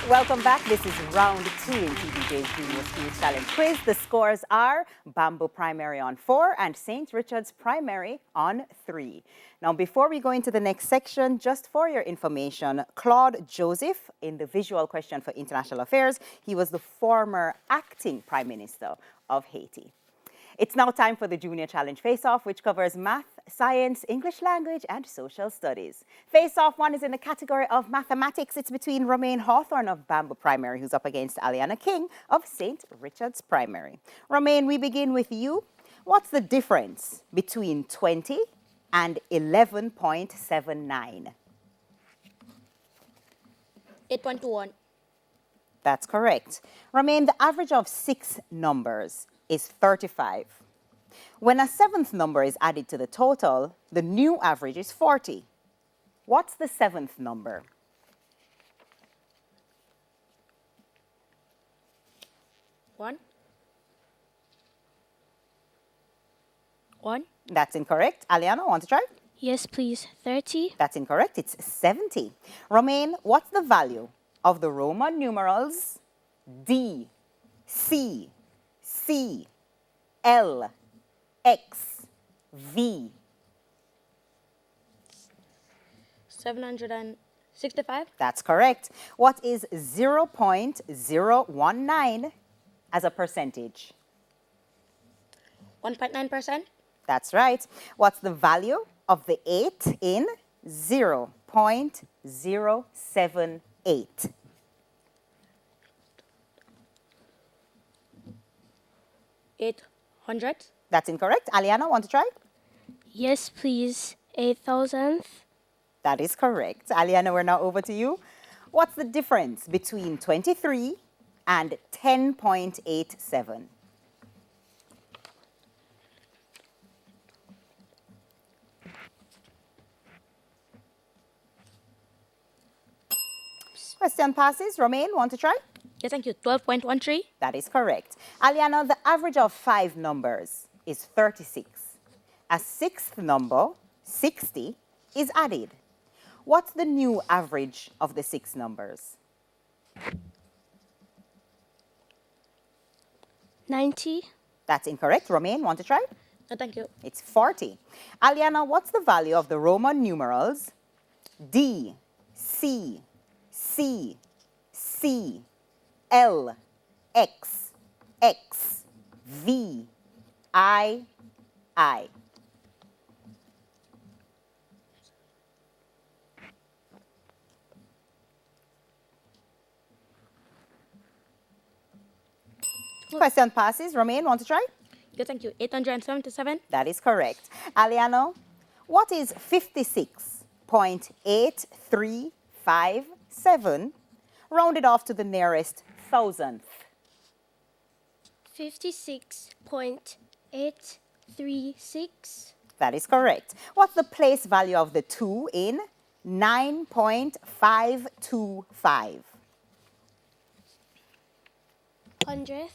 Welcome back. This is round 2 in TVJ Jnr Speech Challenge Quiz. The scores are Bamboo Primary on 4 and St. Richard's Primary on 3. Now, before we go into the next section, just for your information, Claude Joseph, in the visual question for international affairs, he was the former acting Prime Minister of Haiti. It's now time for the Junior Challenge Face-Off, which covers math, science, English language, and social studies. Face-Off 1 is in the category of mathematics. It's between Romaine Hawthorne of Bamboo Primary, who's up against Aliana King of St. Richard's Primary. Romaine, we begin with you. What's the difference between 20 and 11.79? 8.21. That's correct. Romaine, the average of 6 numbers is 35. When a 7th number is added to the total, the new average is 40. What's the 7th number? 1. 1. That's incorrect. Aliana, want to try? Yes, please. 30. That's incorrect. It's 70. Romaine, what's the value of the Roman numerals D, C, C, L, X, V? 765. That's correct. What is 0.019 as a percentage? 1.9%. That's right. What's the value of the 8 in 0.078? 800. That's incorrect. Aliana, want to try? Yes, please. 8,000. That is correct. Aliana, we're now over to you. What's the difference between 23 and 10.87? Question passes. Romaine, want to try? Yes, thank you. 12.13. That is correct. Aliana, the average of 5 numbers is 36. A 6th number, 60, is added. What's the new average of the 6 numbers? 90. That's incorrect. Romaine, want to try? No, thank you. It's 40. Aliana, what's the value of the Roman numerals D, C, C, C, L, X, X, V, I? 2 Question passes. Romaine, want to try? Yes, thank you. 877. That is correct. Aliano, what is 56.8357 rounded off to the nearest thousandth? 56.836. That is correct. What's the place value of the 2 in 9.525? 100th.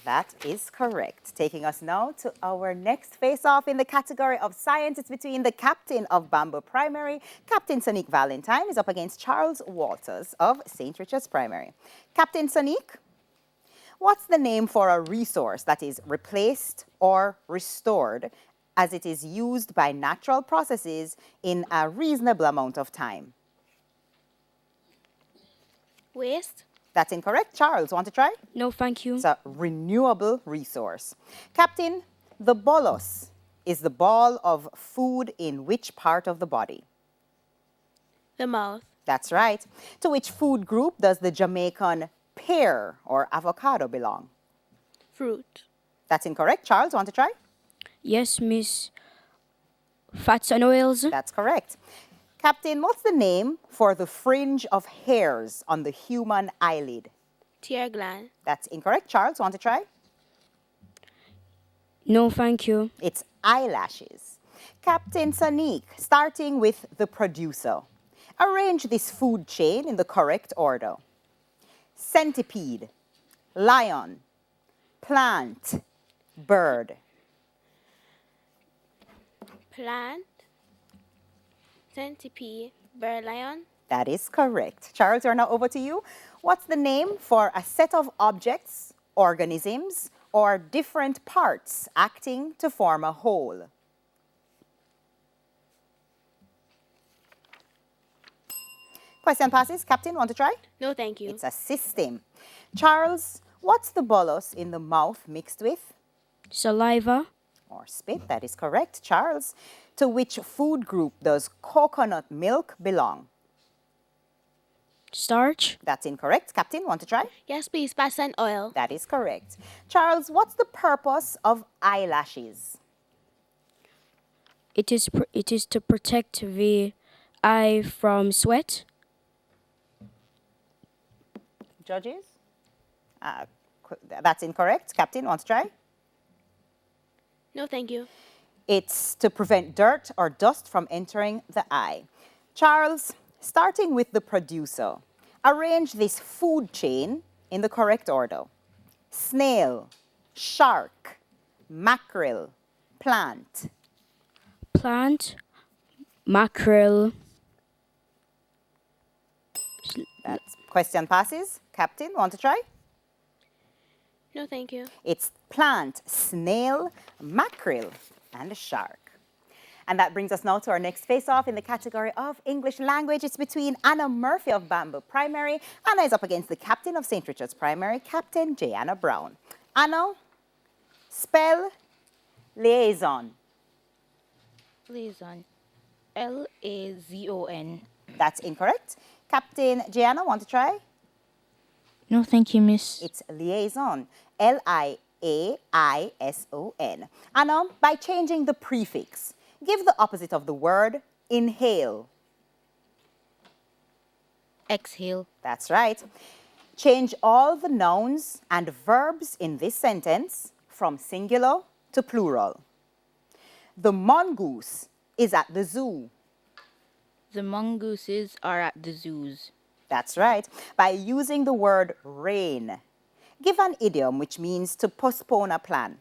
That is correct. Taking us now to our next face-off in the category of science. It's between the captain of Bamboo Primary, Captain Sonique Valentine, is up against Charles Walters of St. Richard's Primary. Captain Sonique, what's the name for a resource that is replaced or restored as it is used by natural processes in a reasonable amount of time? Waste. That's incorrect. Charles, want to try? No, thank you. It's a renewable resource. Captain, the bolus is the ball of food in which part of the body? The mouth. That's right. To which food group does the Jamaican pear or avocado belong? Fruit. That's incorrect. Charles, want to try? Yes, miss. Fats and oils. That's correct. Captain, what's the name for the fringe of hairs on the human eyelid? Tear gland. That's incorrect. Charles, want to try? No, thank you. It's eyelashes. Captain Sonique, starting with the producer. Arrange this food chain in the correct order. Centipede, lion, plant, bird. Plant. Centipede. Bird lion. That is correct. Charles, we're now over to you. What's the name for a set of objects, organisms, or different parts acting to form a whole? Question passes. Captain, want to try? No, thank you. It's a system. Charles, what's the bolus in the mouth mixed with? Saliva. Or spit, that is correct. Charles, to which food group does coconut milk belong? Starch. That's incorrect. Captain, want to try? Yes, please. Fats and oil. That is correct. Charles, what's the purpose of eyelashes? It is to protect the eye from sweat. Judges? That's incorrect. Captain, want to try? No, thank you. It's to prevent dirt or dust from entering the eye. Charles, starting with the producer, arrange this food chain in the correct order. Snail, shark, mackerel, plant. Plant. Mackerel. That question passes. Captain, want to try? No, thank you. It's plant, snail, mackerel, and a shark. And that brings us now to our next face-off in the category of English language. It's between Anna Murphy of Bamboo Primary. Anna is up against the captain of St. Richard's Primary, Captain Jnr. Brown. Anna, spell liaison. Liaison. L-A-Z-O-N. That's incorrect. Captain Jnr, want to try? No, thank you, miss. It's liaison. L-I-A-I-S-O-N. Anna, by changing the prefix, give the opposite of the word inhale. Exhale. That's right. Change all the nouns and verbs in this sentence from singular to plural. The mongoose is at the zoo. The mongooses are at the zoos. That's right. By using the word rain, give an idiom which means to postpone a plan.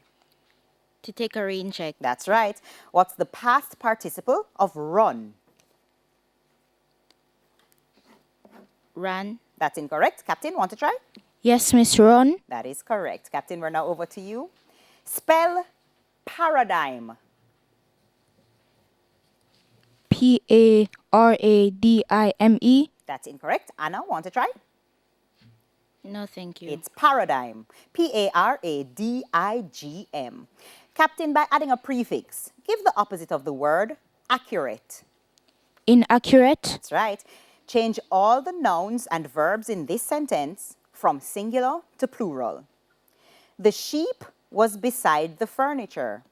To take a rain check. That's right. What's the past participle of run? Ran. That's incorrect. Captain, want to try? Yes, miss. Run. That is correct. Captain, we're now over to you. Spell paradigm. P-A-R-A-D-I-M-E. That's incorrect. Anna, want to try? No, thank you. It's paradigm. P-A-R-A-D-I-G-M. Captain, by adding a prefix, give the opposite of the word accurate. Inaccurate. That's right. Change all the nouns and verbs in this sentence from singular to plural. The sheep was beside the furniture.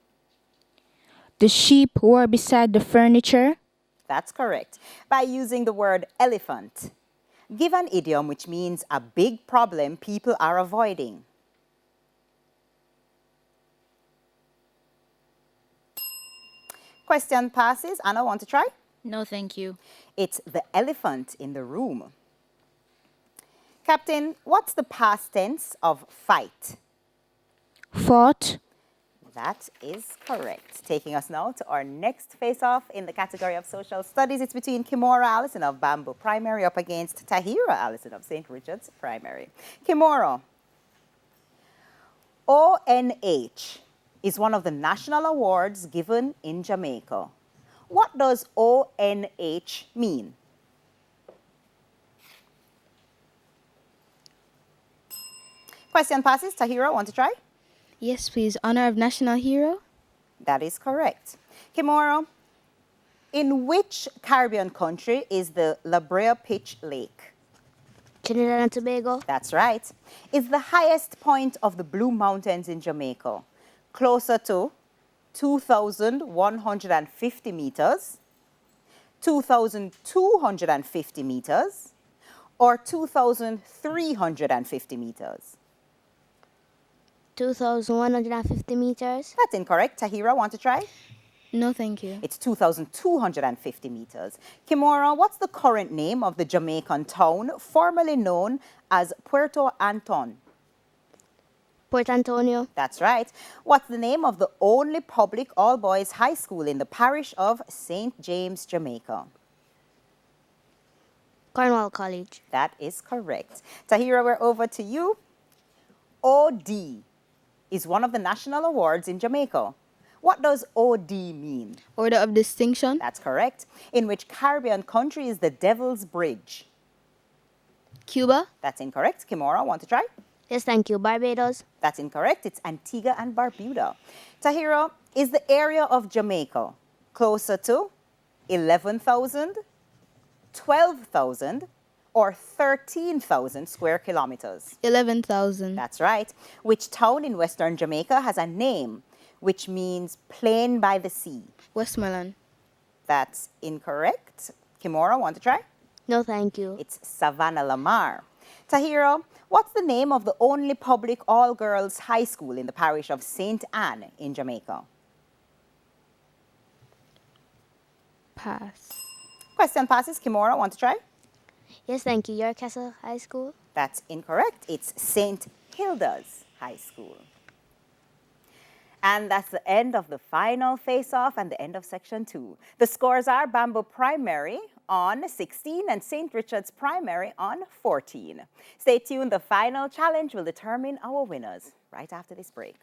The sheep were beside the furniture. That's correct. By using the word elephant, give an idiom which means a big problem people are avoiding. Question passes. Anna, want to try? No, thank you. It's the elephant in the room. Captain, what's the past tense of fight? Fought. That is correct. Taking us now to our next face-off in the category of social studies. It's between Kimora Allison of Bamboo Primary up against Tahira Allison of St. Richard's Primary. Kimora, ONH is one of the national awards given in Jamaica. What does ONH mean? Question passes. Tahira, want to try? Yes, please. Honor of National Hero. That is correct. Kimora, in which Caribbean country is the La Brea Pitch Lake? Trinidad and Tobago. That's right. Is the highest point of the Blue Mountains in Jamaica closer to 2,150 meters, 2,250 meters, or 2,350 meters? 2,150 meters. That's incorrect. Tahira, want to try? No, thank you. It's 2,250 meters. Kimora, what's the current name of the Jamaican town formerly known as Puerto Anton? Port Antonio. That's right. What's the name of the only public all-boys high school in the parish of St. James, Jamaica? Cornwall College. That is correct. Tahira, we're over to you. OD is one of the national awards in Jamaica. What does OD mean? Order of Distinction. That's correct. In which Caribbean country is the Devil's Bridge? Cuba. That's incorrect. Kimora, want to try? Yes, thank you. Barbados. That's incorrect. It's Antigua and Barbuda. Tahira, is the area of Jamaica closer to 11,000, 12,000, or 13,000 square kilometers? 11,000. That's right. Which town in Western Jamaica has a name which means plain by the sea? Westmoreland. That's incorrect. Kimora, want to try? No, thank you. It's Savannah Lamar. Tahira, what's the name of the only public all-girls high school in the parish of St. Anne in Jamaica? Pass. Question passes. Kimora, want to try? Yes, thank you. York Castle High School. That's incorrect. It's St. Hilda's High School. And that's the end of the final face-off and the end of section 2. The scores are Bamboo Primary on 16 and St. Richard's Primary on 14. Stay tuned. The final challenge will determine our winners right after this break.